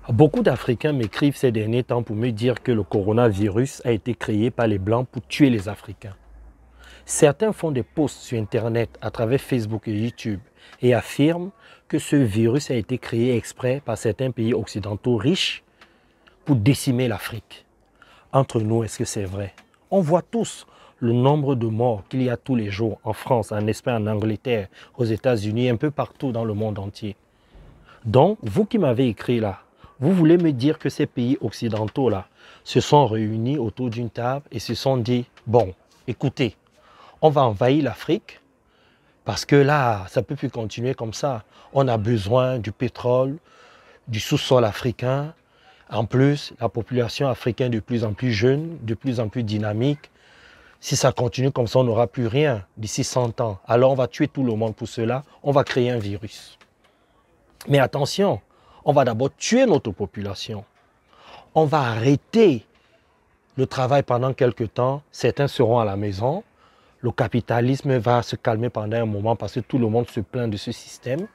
Beaucoup d'Africains m'écrivent ces derniers temps pour me dire que le coronavirus a été créé par les Blancs pour tuer les Africains. Certains font des posts sur Internet à travers Facebook et YouTube et affirment que ce virus a été créé exprès par certains pays occidentaux riches pour décimer l'Afrique. Entre nous, est-ce que c'est vrai? On voit tous le nombre de morts qu'il y a tous les jours en France, en Espagne, en Angleterre, aux États-Unis, un peu partout dans le monde entier. Donc, vous qui m'avez écrit là, vous voulez me dire que ces pays occidentaux là se sont réunis autour d'une table et se sont dit, bon, écoutez, on va envahir l'Afrique parce que là, ça ne peut plus continuer comme ça. On a besoin du pétrole, du sous-sol africain. En plus, la population africaine est de plus en plus jeune, de plus en plus dynamique. Si ça continue comme ça, on n'aura plus rien d'ici 100 ans. Alors on va tuer tout le monde pour cela, on va créer un virus. Mais attention, on va d'abord tuer notre population. On va arrêter le travail pendant quelques temps. Certains seront à la maison. Le capitalisme va se calmer pendant un moment parce que tout le monde se plaint de ce système.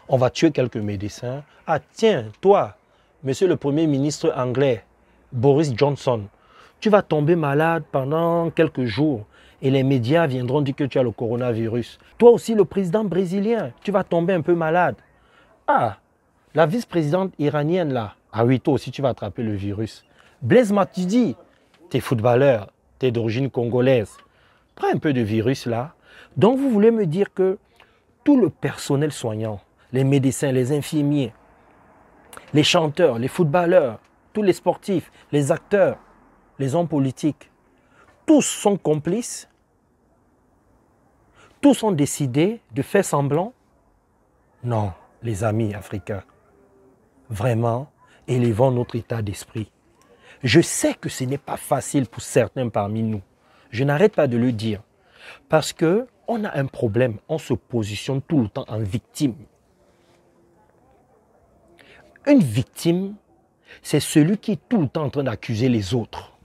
On va tuer quelques médecins. Ah tiens, toi, monsieur le Premier ministre anglais, Boris Johnson, tu vas tomber malade pendant quelques jours et les médias viendront dire que tu as le coronavirus. Toi aussi, le président brésilien, tu vas tomber un peu malade. Ah, la vice-présidente iranienne là, ah oui, toi aussi tu vas attraper le virus. Blaise Matuidi, t'es footballeur, t'es d'origine congolaise. Prends un peu de virus là. Donc vous voulez me dire que tout le personnel soignant, les médecins, les infirmiers, les chanteurs, les footballeurs, tous les sportifs, les acteurs, les hommes politiques, tous sont complices, tous ont décidé de faire semblant? Non, les amis africains. Vraiment, élevons notre état d'esprit. Je sais que ce n'est pas facile pour certains parmi nous. Je n'arrête pas de le dire. Parce qu'on a un problème, on se positionne tout le temps en victime. Une victime, c'est celui qui est tout le temps en train d'accuser les autres.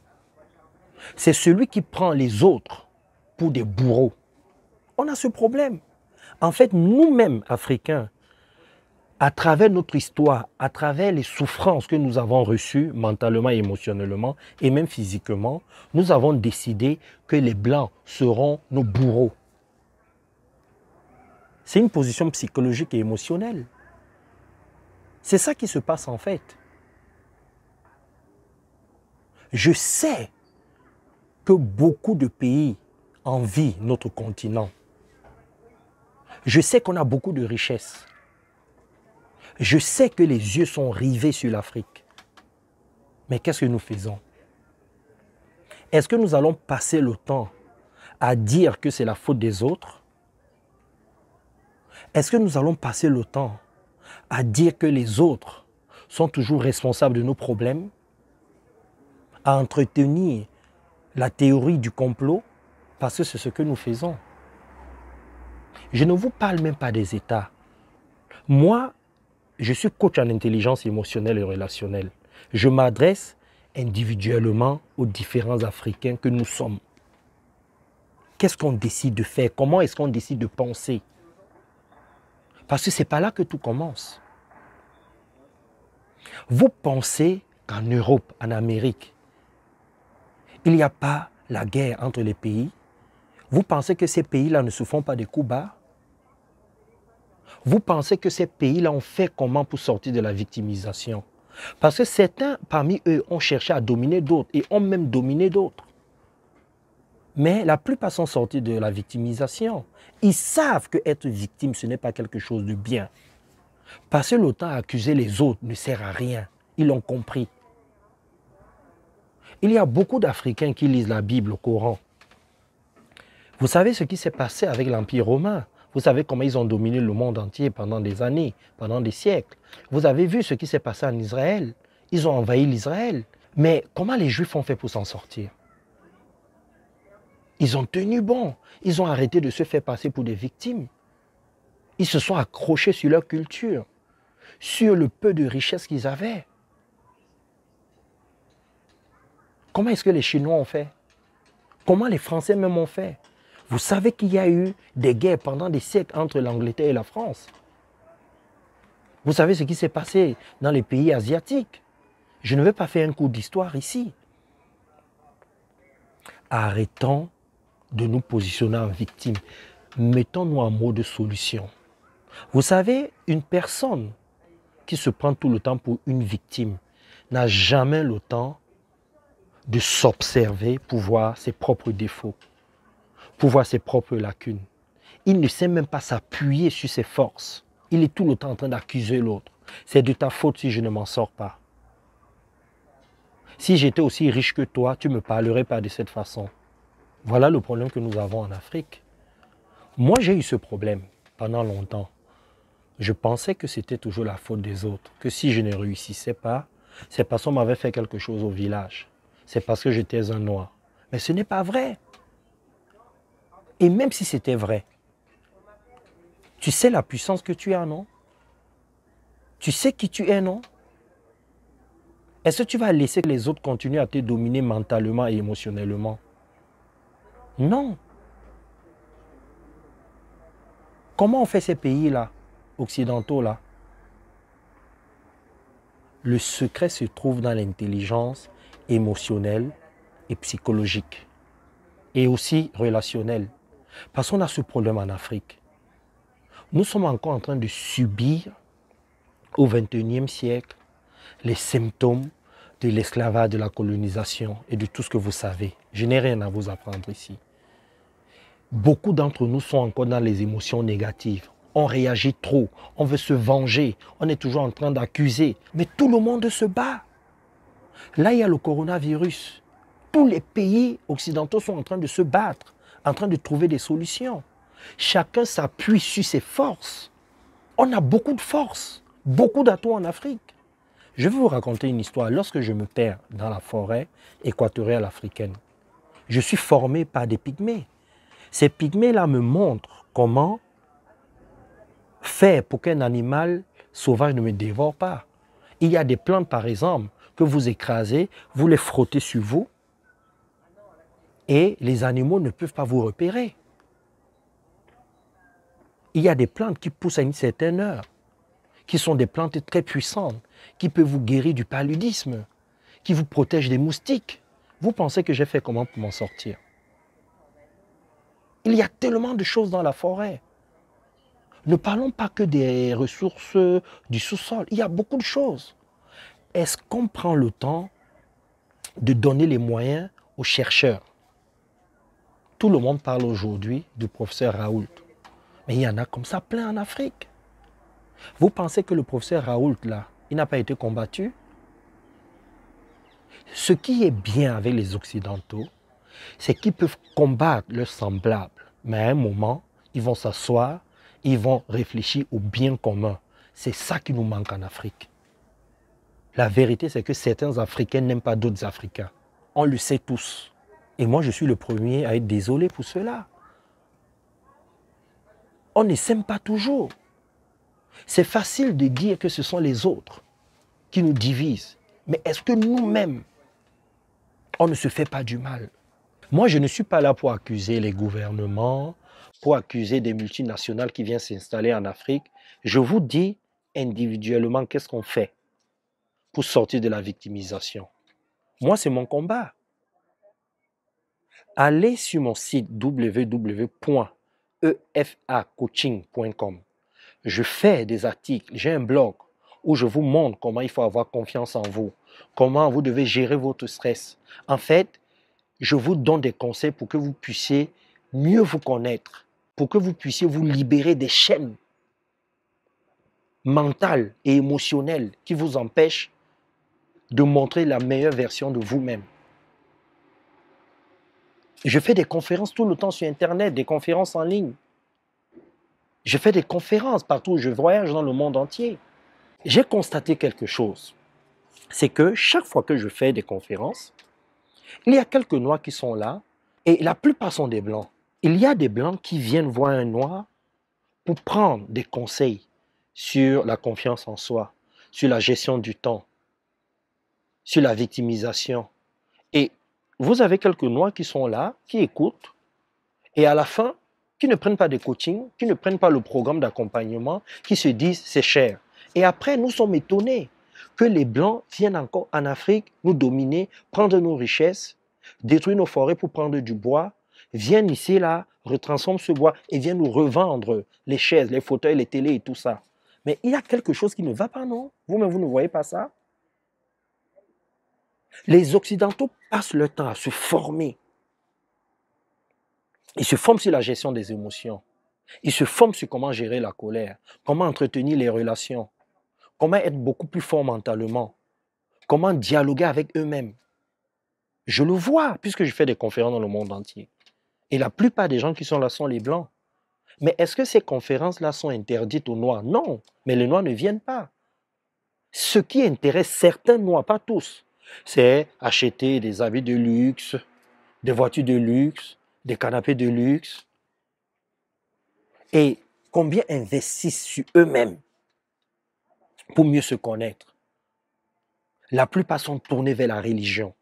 C'est celui qui prend les autres pour des bourreaux. On a ce problème. En fait, nous-mêmes, Africains, à travers notre histoire, à travers les souffrances que nous avons reçues mentalement, émotionnellement et même physiquement, nous avons décidé que les Blancs seront nos bourreaux. C'est une position psychologique et émotionnelle. C'est ça qui se passe en fait. Je sais que beaucoup de pays envient notre continent. Je sais qu'on a beaucoup de richesses. Je sais que les yeux sont rivés sur l'Afrique. Mais qu'est-ce que nous faisons? Est-ce que nous allons passer le temps à dire que c'est la faute des autres? Est-ce que nous allons passer le temps à dire que les autres sont toujours responsables de nos problèmes? À entretenir la théorie du complot? Parce que c'est ce que nous faisons. Je ne vous parle même pas des États. Moi, je suis coach en intelligence émotionnelle et relationnelle. Je m'adresse individuellement aux différents Africains que nous sommes. Qu'est-ce qu'on décide de faire? Comment est-ce qu'on décide de penser? Parce que ce n'est pas là que tout commence. Vous pensez qu'en Europe, en Amérique, il n'y a pas la guerre entre les pays? Vous pensez que ces pays-là ne se font pas des coups bas? Vous pensez que ces pays-là ont fait comment pour sortir de la victimisation? Parce que certains parmi eux ont cherché à dominer d'autres et ont même dominé d'autres. Mais la plupart sont sortis de la victimisation. Ils savent qu'être victime, ce n'est pas quelque chose de bien. Passer le temps à accuser les autres ne sert à rien. Ils l'ont compris. Il y a beaucoup d'Africains qui lisent la Bible, le Coran. Vous savez ce qui s'est passé avec l'Empire romain? Vous savez comment ils ont dominé le monde entier pendant des années, pendant des siècles. Vous avez vu ce qui s'est passé en Israël. Ils ont envahi l'Israël. Mais comment les Juifs ont fait pour s'en sortir? Ils ont tenu bon. Ils ont arrêté de se faire passer pour des victimes. Ils se sont accrochés sur leur culture, sur le peu de richesse qu'ils avaient. Comment est-ce que les Chinois ont fait? Comment les Français même ont fait? Vous savez qu'il y a eu des guerres pendant des siècles entre l'Angleterre et la France. Vous savez ce qui s'est passé dans les pays asiatiques. Je ne vais pas faire un cours d'histoire ici. Arrêtons de nous positionner en victime. Mettons-nous en mode solution. Vous savez, une personne qui se prend tout le temps pour une victime n'a jamais le temps de s'observer pour voir ses propres défauts, pour voir ses propres lacunes. Il ne sait même pas s'appuyer sur ses forces. Il est tout le temps en train d'accuser l'autre. C'est de ta faute si je ne m'en sors pas. Si j'étais aussi riche que toi, tu ne me parlerais pas de cette façon. Voilà le problème que nous avons en Afrique. Moi, j'ai eu ce problème pendant longtemps. Je pensais que c'était toujours la faute des autres, que si je ne réussissais pas, c'est parce qu'on m'avait fait quelque chose au village. C'est parce que j'étais un noir. Mais ce n'est pas vrai. Et même si c'était vrai, tu sais la puissance que tu as, non? Tu sais qui tu es, non? Est-ce que tu vas laisser les autres continuer à te dominer mentalement et émotionnellement? Non. Comment on fait ces pays-là, occidentaux-là? Le secret se trouve dans l'intelligence émotionnelle et psychologique. Et aussi relationnelle. Parce qu'on a ce problème en Afrique. Nous sommes encore en train de subir au XXIe siècle les symptômes de l'esclavage, de la colonisation et de tout ce que vous savez. Je n'ai rien à vous apprendre ici. Beaucoup d'entre nous sont encore dans les émotions négatives. On réagit trop, on veut se venger, on est toujours en train d'accuser. Mais tout le monde se bat. Là, il y a le coronavirus. Tous les pays occidentaux sont en train de se battre, en train de trouver des solutions. Chacun s'appuie sur ses forces. On a beaucoup de forces, beaucoup d'atouts en Afrique. Je vais vous raconter une histoire. Lorsque je me perds dans la forêt équatoriale africaine, je suis formé par des pygmées. Ces pygmées-là me montrent comment faire pour qu'un animal sauvage ne me dévore pas. Il y a des plantes, par exemple, que vous écrasez, vous les frottez sur vous et les animaux ne peuvent pas vous repérer. Il y a des plantes qui poussent à une certaine heure, qui sont des plantes très puissantes, qui peuvent vous guérir du paludisme, qui vous protègent des moustiques. Vous pensez que j'ai fait comment pour m'en sortir? Il y a tellement de choses dans la forêt. Ne parlons pas que des ressources du sous-sol. Il y a beaucoup de choses. Est-ce qu'on prend le temps de donner les moyens aux chercheurs? Tout le monde parle aujourd'hui du professeur Raoult. Mais il y en a comme ça plein en Afrique. Vous pensez que le professeur Raoult, là, il n'a pas été combattu? Ce qui est bien avec les Occidentaux, c'est qu'ils peuvent combattre leurs semblables. Mais à un moment, ils vont s'asseoir, ils vont réfléchir au bien commun. C'est ça qui nous manque en Afrique. La vérité, c'est que certains Africains n'aiment pas d'autres Africains. On le sait tous. Et moi, je suis le premier à être désolé pour cela. On ne s'aime pas toujours. C'est facile de dire que ce sont les autres qui nous divisent. Mais est-ce que nous-mêmes, on ne se fait pas du mal? Moi, je ne suis pas là pour accuser les gouvernements, pour accuser des multinationales qui viennent s'installer en Afrique. Je vous dis individuellement qu'est-ce qu'on fait pour sortir de la victimisation. Moi, c'est mon combat. Allez sur mon site www.efacoaching.com. Je fais des articles, j'ai un blog où je vous montre comment il faut avoir confiance en vous, comment vous devez gérer votre stress. En fait, je vous donne des conseils pour que vous puissiez mieux vous connaître, pour que vous puissiez vous libérer des chaînes mentales et émotionnelles qui vous empêchent de montrer la meilleure version de vous-même. Je fais des conférences tout le temps sur Internet, des conférences en ligne. Je fais des conférences partout où je voyage dans le monde entier. J'ai constaté quelque chose. C'est que chaque fois que je fais des conférences, il y a quelques noirs qui sont là et la plupart sont des blancs. Il y a des blancs qui viennent voir un noir pour prendre des conseils sur la confiance en soi, sur la gestion du temps, sur la victimisation. Et vous avez quelques noirs qui sont là, qui écoutent et à la fin, qui ne prennent pas de coaching, qui ne prennent pas le programme d'accompagnement, qui se disent c'est cher. Et après, nous sommes étonnés que les Blancs viennent encore en Afrique nous dominer, prendre nos richesses, détruire nos forêts pour prendre du bois, viennent ici, là, retransforment ce bois et viennent nous revendre les chaises, les fauteuils, les télés et tout ça. Mais il y a quelque chose qui ne va pas, non? Vous-même, vous ne voyez pas ça? Les Occidentaux passent leur temps à se former. Ils se forment sur la gestion des émotions. Ils se forment sur comment gérer la colère, comment entretenir les relations, comment être beaucoup plus fort mentalement, comment dialoguer avec eux-mêmes. Je le vois, puisque je fais des conférences dans le monde entier. Et la plupart des gens qui sont là sont les Blancs. Mais est-ce que ces conférences-là sont interdites aux Noirs? Non, mais les Noirs ne viennent pas. Ce qui intéresse certains Noirs, pas tous, c'est acheter des habits de luxe, des voitures de luxe, des canapés de luxe. Et combien investissent sur eux-mêmes pour mieux se connaître? La plupart sont tournés vers la religion,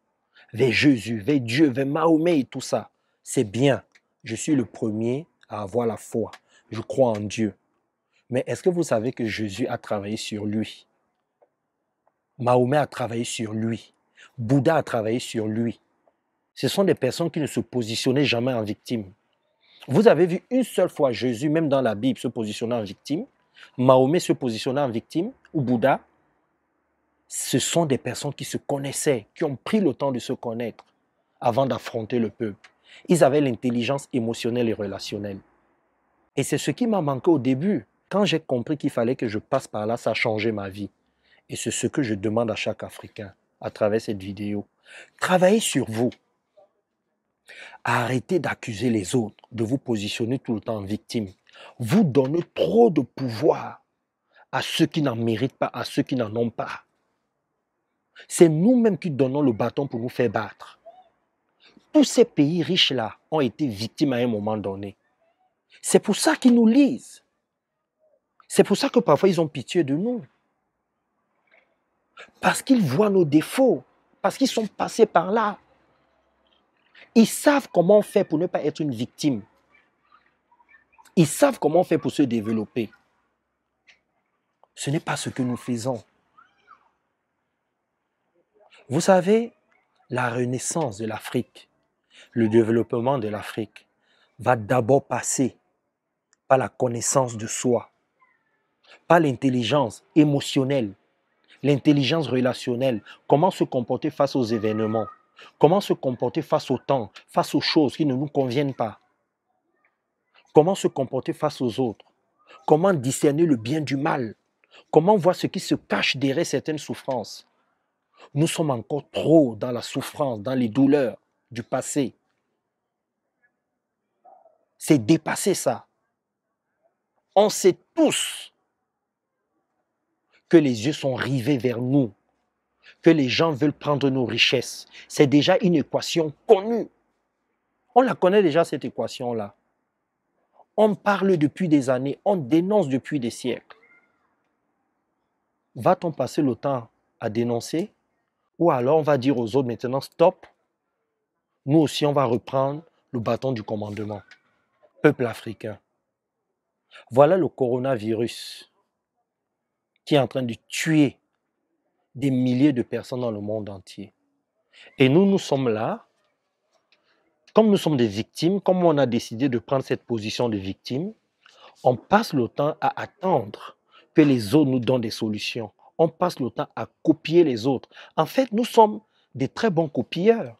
vers Jésus, vers Dieu, vers Mahomet et tout ça. C'est bien. Je suis le premier à avoir la foi. Je crois en Dieu. Mais est-ce que vous savez que Jésus a travaillé sur lui? Mahomet a travaillé sur lui. Bouddha a travaillé sur lui. Ce sont des personnes qui ne se positionnaient jamais en victime. Vous avez vu une seule fois Jésus, même dans la Bible, se positionner en victime? Mahomet se positionner en victime? Ou Bouddha? Ce sont des personnes qui se connaissaient, qui ont pris le temps de se connaître avant d'affronter le peuple. Ils avaient l'intelligence émotionnelle et relationnelle. Et c'est ce qui m'a manqué au début. Quand j'ai compris qu'il fallait que je passe par là, ça a changé ma vie. Et c'est ce que je demande à chaque Africain à travers cette vidéo. Travaillez sur vous. Arrêtez d'accuser les autres, de vous positionner tout le temps en victime. Vous donnez trop de pouvoir à ceux qui n'en méritent pas, à ceux qui n'en ont pas. C'est nous-mêmes qui donnons le bâton pour nous faire battre. Tous ces pays riches-là ont été victimes à un moment donné. C'est pour ça qu'ils nous lisent. C'est pour ça que parfois ils ont pitié de nous. Parce qu'ils voient nos défauts, parce qu'ils sont passés par là. Ils savent comment on fait pour ne pas être une victime. Ils savent comment on fait pour se développer. Ce n'est pas ce que nous faisons. Vous savez, la renaissance de l'Afrique, le développement de l'Afrique va d'abord passer par la connaissance de soi, par l'intelligence émotionnelle, l'intelligence relationnelle, comment se comporter face aux événements, comment se comporter face au temps, face aux choses qui ne nous conviennent pas, comment se comporter face aux autres, comment discerner le bien du mal, comment voir ce qui se cache derrière certaines souffrances. Nous sommes encore trop dans la souffrance, dans les douleurs du passé. C'est dépasser ça. On sait tous que les yeux sont rivés vers nous, que les gens veulent prendre nos richesses. C'est déjà une équation connue. On la connaît déjà, cette équation-là. On parle depuis des années, on dénonce depuis des siècles. Va-t-on passer le temps à dénoncer? Ou alors on va dire aux autres maintenant, stop, nous aussi on va reprendre le bâton du commandement. Peuple africain. Voilà le coronavirus qui est en train de tuer des milliers de personnes dans le monde entier. Et nous, nous sommes là, comme nous sommes des victimes, comme on a décidé de prendre cette position de victime, on passe le temps à attendre que les autres nous donnent des solutions. On passe le temps à copier les autres. En fait, nous sommes des très bons copieurs.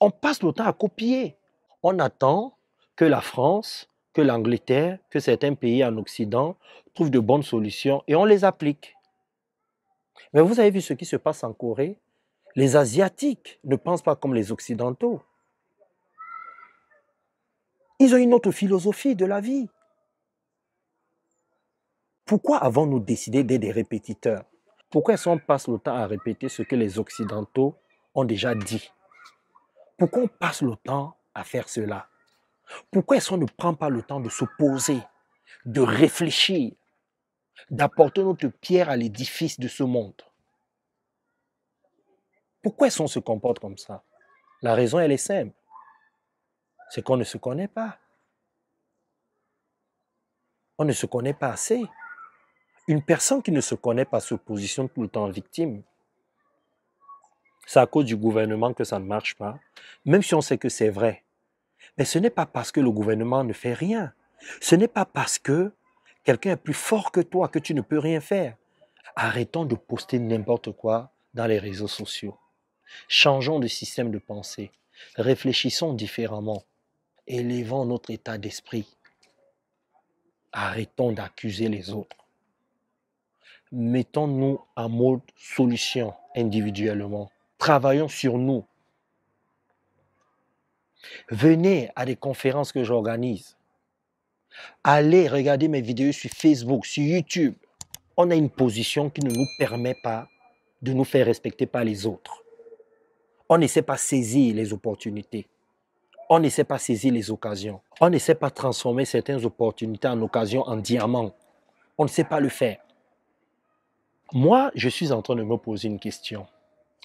On passe le temps à copier. On attend que la France, que l'Angleterre, que certains pays en Occident trouvent de bonnes solutions et on les applique. Mais vous avez vu ce qui se passe en Corée? Les Asiatiques ne pensent pas comme les Occidentaux. Ils ont une autre philosophie de la vie. Pourquoi avons-nous décidé d'être des répétiteurs? Pourquoi est-ce qu'on passe le temps à répéter ce que les Occidentaux ont déjà dit? Pourquoi on passe le temps à faire cela? Pourquoi est-ce qu'on ne prend pas le temps de se poser, de réfléchir, d'apporter notre pierre à l'édifice de ce monde? Pourquoi est-ce qu'on se comporte comme ça? La raison, elle est simple. C'est qu'on ne se connaît pas. On ne se connaît pas assez. Une personne qui ne se connaît pas se positionne tout le temps en victime. C'est à cause du gouvernement que ça ne marche pas, même si on sait que c'est vrai. Mais ce n'est pas parce que le gouvernement ne fait rien. Ce n'est pas parce que quelqu'un est plus fort que toi que tu ne peux rien faire. Arrêtons de poster n'importe quoi dans les réseaux sociaux. Changeons de système de pensée. Réfléchissons différemment. Élevons notre état d'esprit. Arrêtons d'accuser les autres. Mettons-nous en mode solution individuellement. Travaillons sur nous. Venez à des conférences que j'organise. Allez regarder mes vidéos sur Facebook, sur YouTube. On a une position qui ne nous permet pas de nous faire respecter par les autres. On ne sait pas saisir les opportunités. On ne sait pas saisir les occasions. On ne sait pas transformer certaines opportunités en occasions en diamants. On ne sait pas le faire. Moi, je suis en train de me poser une question.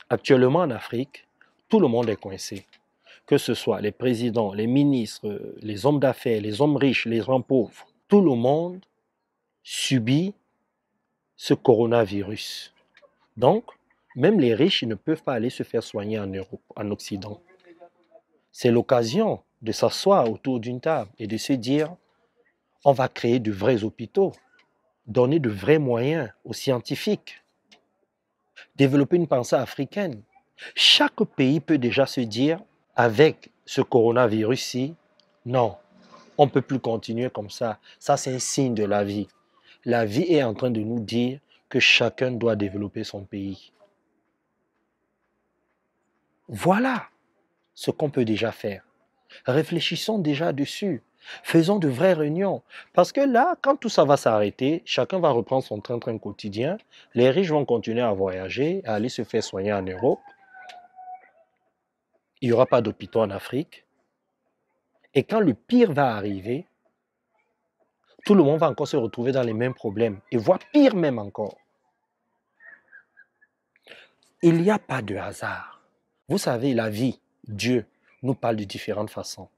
Actuellement en Afrique, tout le monde est coincé. Que ce soit les présidents, les ministres, les hommes d'affaires, les hommes riches, les hommes pauvres. Tout le monde subit ce coronavirus. Donc, même les riches ne peuvent pas aller se faire soigner en Europe, en Occident. C'est l'occasion de s'asseoir autour d'une table et de se dire, on va créer de vrais hôpitaux, donner de vrais moyens aux scientifiques, développer une pensée africaine. Chaque pays peut déjà se dire, avec ce coronavirus-ci, non, on ne peut plus continuer comme ça. Ça, c'est un signe de la vie. La vie est en train de nous dire que chacun doit développer son pays. Voilà ce qu'on peut déjà faire. Réfléchissons déjà dessus. Faisons de vraies réunions. Parce que là, quand tout ça va s'arrêter, chacun va reprendre son train-train quotidien. Les riches vont continuer à voyager, à aller se faire soigner en Europe. Il n'y aura pas d'hôpitaux en Afrique. Et quand le pire va arriver, tout le monde va encore se retrouver dans les mêmes problèmes. Et voire pire même encore. Il n'y a pas de hasard. Vous savez, la vie, Dieu nous parle de différentes façons.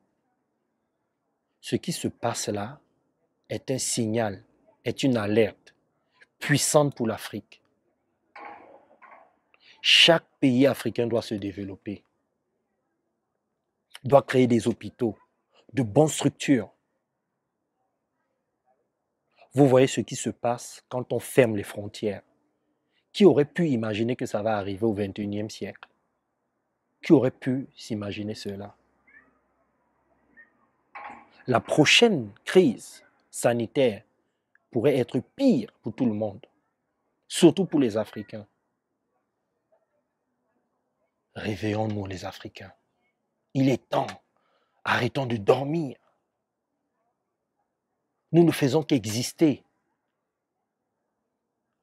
Ce qui se passe là est un signal, est une alerte puissante pour l'Afrique. Chaque pays africain doit se développer, doit créer des hôpitaux, de bonnes structures. Vous voyez ce qui se passe quand on ferme les frontières. Qui aurait pu imaginer que ça va arriver au XXIe siècle? Qui aurait pu s'imaginer cela? La prochaine crise sanitaire pourrait être pire pour tout le monde, surtout pour les Africains. Réveillons-nous les Africains. Il est temps. Arrêtons de dormir. Nous ne faisons qu'exister.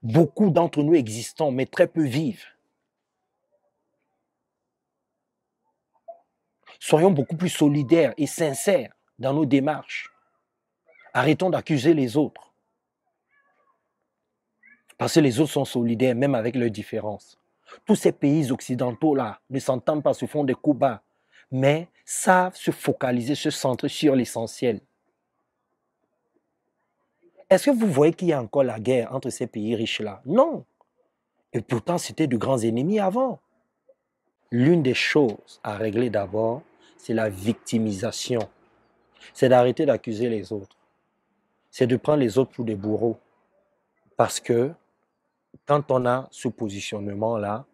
Beaucoup d'entre nous existons, mais très peu vivent. Soyons beaucoup plus solidaires et sincères dans nos démarches. Arrêtons d'accuser les autres. Parce que les autres sont solidaires, même avec leurs différences. Tous ces pays occidentaux-là ne s'entendent pas, se font des coups bas, mais savent se focaliser, se centrer sur l'essentiel. Est-ce que vous voyez qu'il y a encore la guerre entre ces pays riches-là? Non. Et pourtant, c'était de grands ennemis avant. L'une des choses à régler d'abord, c'est la victimisation. C'est d'arrêter d'accuser les autres. C'est de prendre les autres pour des bourreaux. Parce que quand on a ce positionnement-là,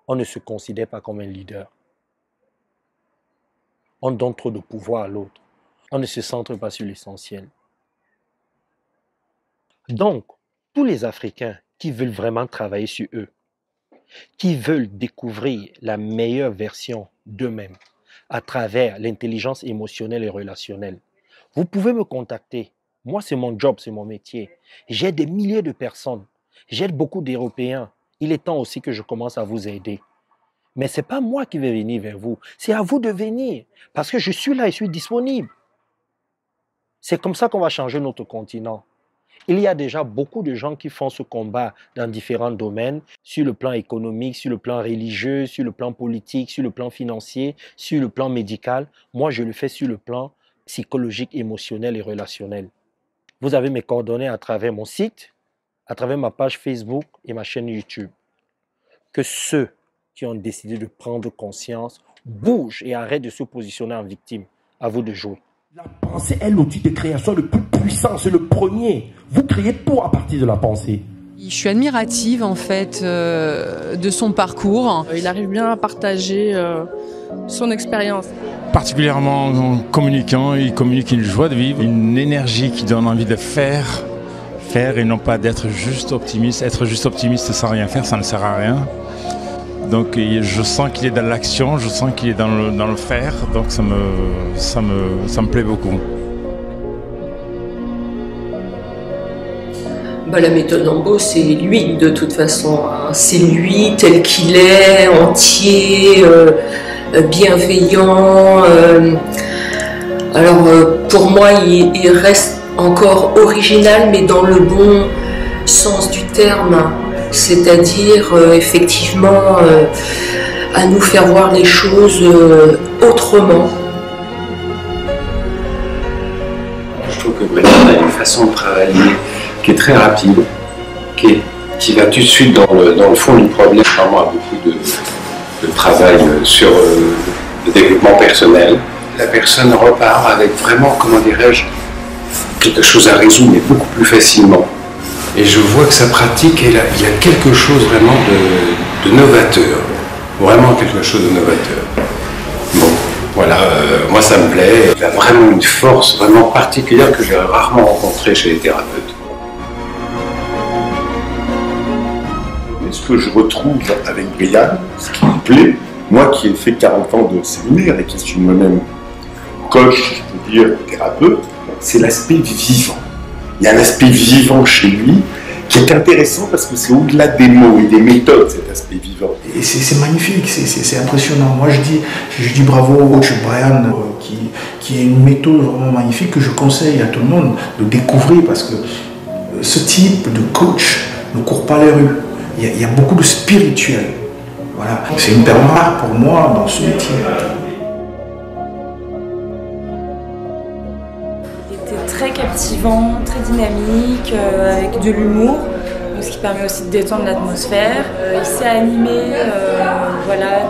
on ne se considère pas comme un leader. On donne trop de pouvoir à l'autre. On ne se centre pas sur l'essentiel. Donc, tous les Africains qui veulent vraiment travailler sur eux, qui veulent découvrir la meilleure version d'eux-mêmes à travers l'intelligence émotionnelle et relationnelle, vous pouvez me contacter. Moi, c'est mon job, c'est mon métier. J'aide des milliers de personnes. J'aide beaucoup d'Européens. Il est temps aussi que je commence à vous aider. Mais ce n'est pas moi qui vais venir vers vous. C'est à vous de venir. Parce que je suis là et je suis disponible. C'est comme ça qu'on va changer notre continent. Il y a déjà beaucoup de gens qui font ce combat dans différents domaines, sur le plan économique, sur le plan religieux, sur le plan politique, sur le plan financier, sur le plan médical. Moi, je le fais sur le plan psychologique, émotionnel et relationnel. Vous avez mes coordonnées à travers mon site, à travers ma page Facebook et ma chaîne YouTube. Que ceux qui ont décidé de prendre conscience bougent et arrêtent de se positionner en victime. À vous de jouer. La pensée est l'outil de création le plus puissant, c'est le premier. Vous créez tout à partir de la pensée. Je suis admirative en fait de son parcours. Il arrive bien à partager son expérience. Particulièrement en communiquant, il communique une joie de vivre, une énergie qui donne envie de faire et non pas d'être juste optimiste. Être juste optimiste sans rien faire, ça ne sert à rien. Donc je sens qu'il est dans l'action, je sens qu'il est dans le faire, donc ça me plaît beaucoup. La méthode Lambeau, c'est lui de toute façon. C'est lui tel qu'il est, entier, bienveillant. Alors pour moi, il reste encore original, mais dans le bon sens du terme. C'est-à-dire effectivement à nous faire voir les choses autrement. Je trouve que Brennan a une façon de travailler qui est très rapide, qui va tout de suite dans le fond du problème, vraiment à beaucoup de travail sur le développement personnel. La personne repart avec vraiment, comment dirais-je, quelque chose à résoudre, mais beaucoup plus facilement. Et je vois que sa pratique, il y a quelque chose vraiment de novateur, vraiment quelque chose de novateur. Bon, voilà, moi ça me plaît, il a vraiment une force vraiment particulière que j'ai rarement rencontrée chez les thérapeutes. Ce que je retrouve avec Brian, ce qui me plaît, moi qui ai fait 40 ans de séminaire et qui suis moi-même coach, je peux dire, thérapeute, c'est l'aspect vivant. Il y a un aspect vivant chez lui qui est intéressant parce que c'est au-delà des mots et des méthodes, cet aspect vivant. Et c'est magnifique, c'est impressionnant. Moi je dis bravo au coach Brian qui est une méthode vraiment magnifique que je conseille à tout le monde de découvrir parce que ce type de coach ne court pas les rues. Il y a beaucoup de spirituel. Voilà. C'est une perle rare pour moi dans ce métier. Il était très captivant, très dynamique, avec de l'humour, ce qui permet aussi de détendre l'atmosphère. Il s'est animé voilà,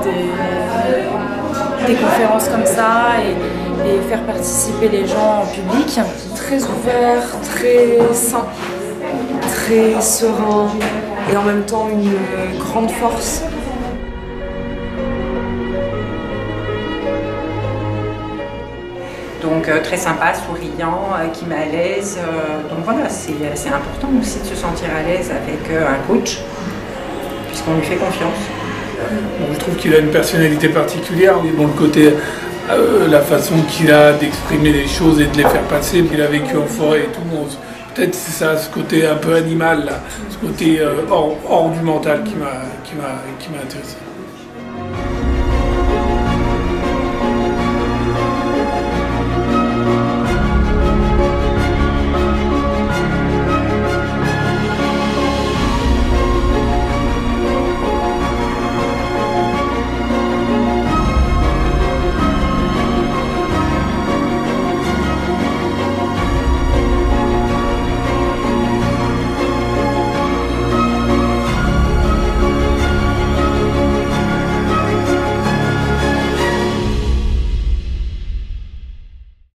des conférences comme ça et faire participer les gens en public. Très ouvert, très sain, très serein et en même temps une grande force. Donc très sympa, souriant, qui met à l'aise. Donc voilà, c'est important aussi de se sentir à l'aise avec un coach, puisqu'on lui fait confiance. Bon, je trouve qu'il a une personnalité particulière, bon, le côté, la façon qu'il a d'exprimer les choses et de les faire passer. Il a vécu en forêt et tout. Bon, peut-être c'est ça, ce côté un peu animal, là, ce côté hors du mental qui m'a intéressé.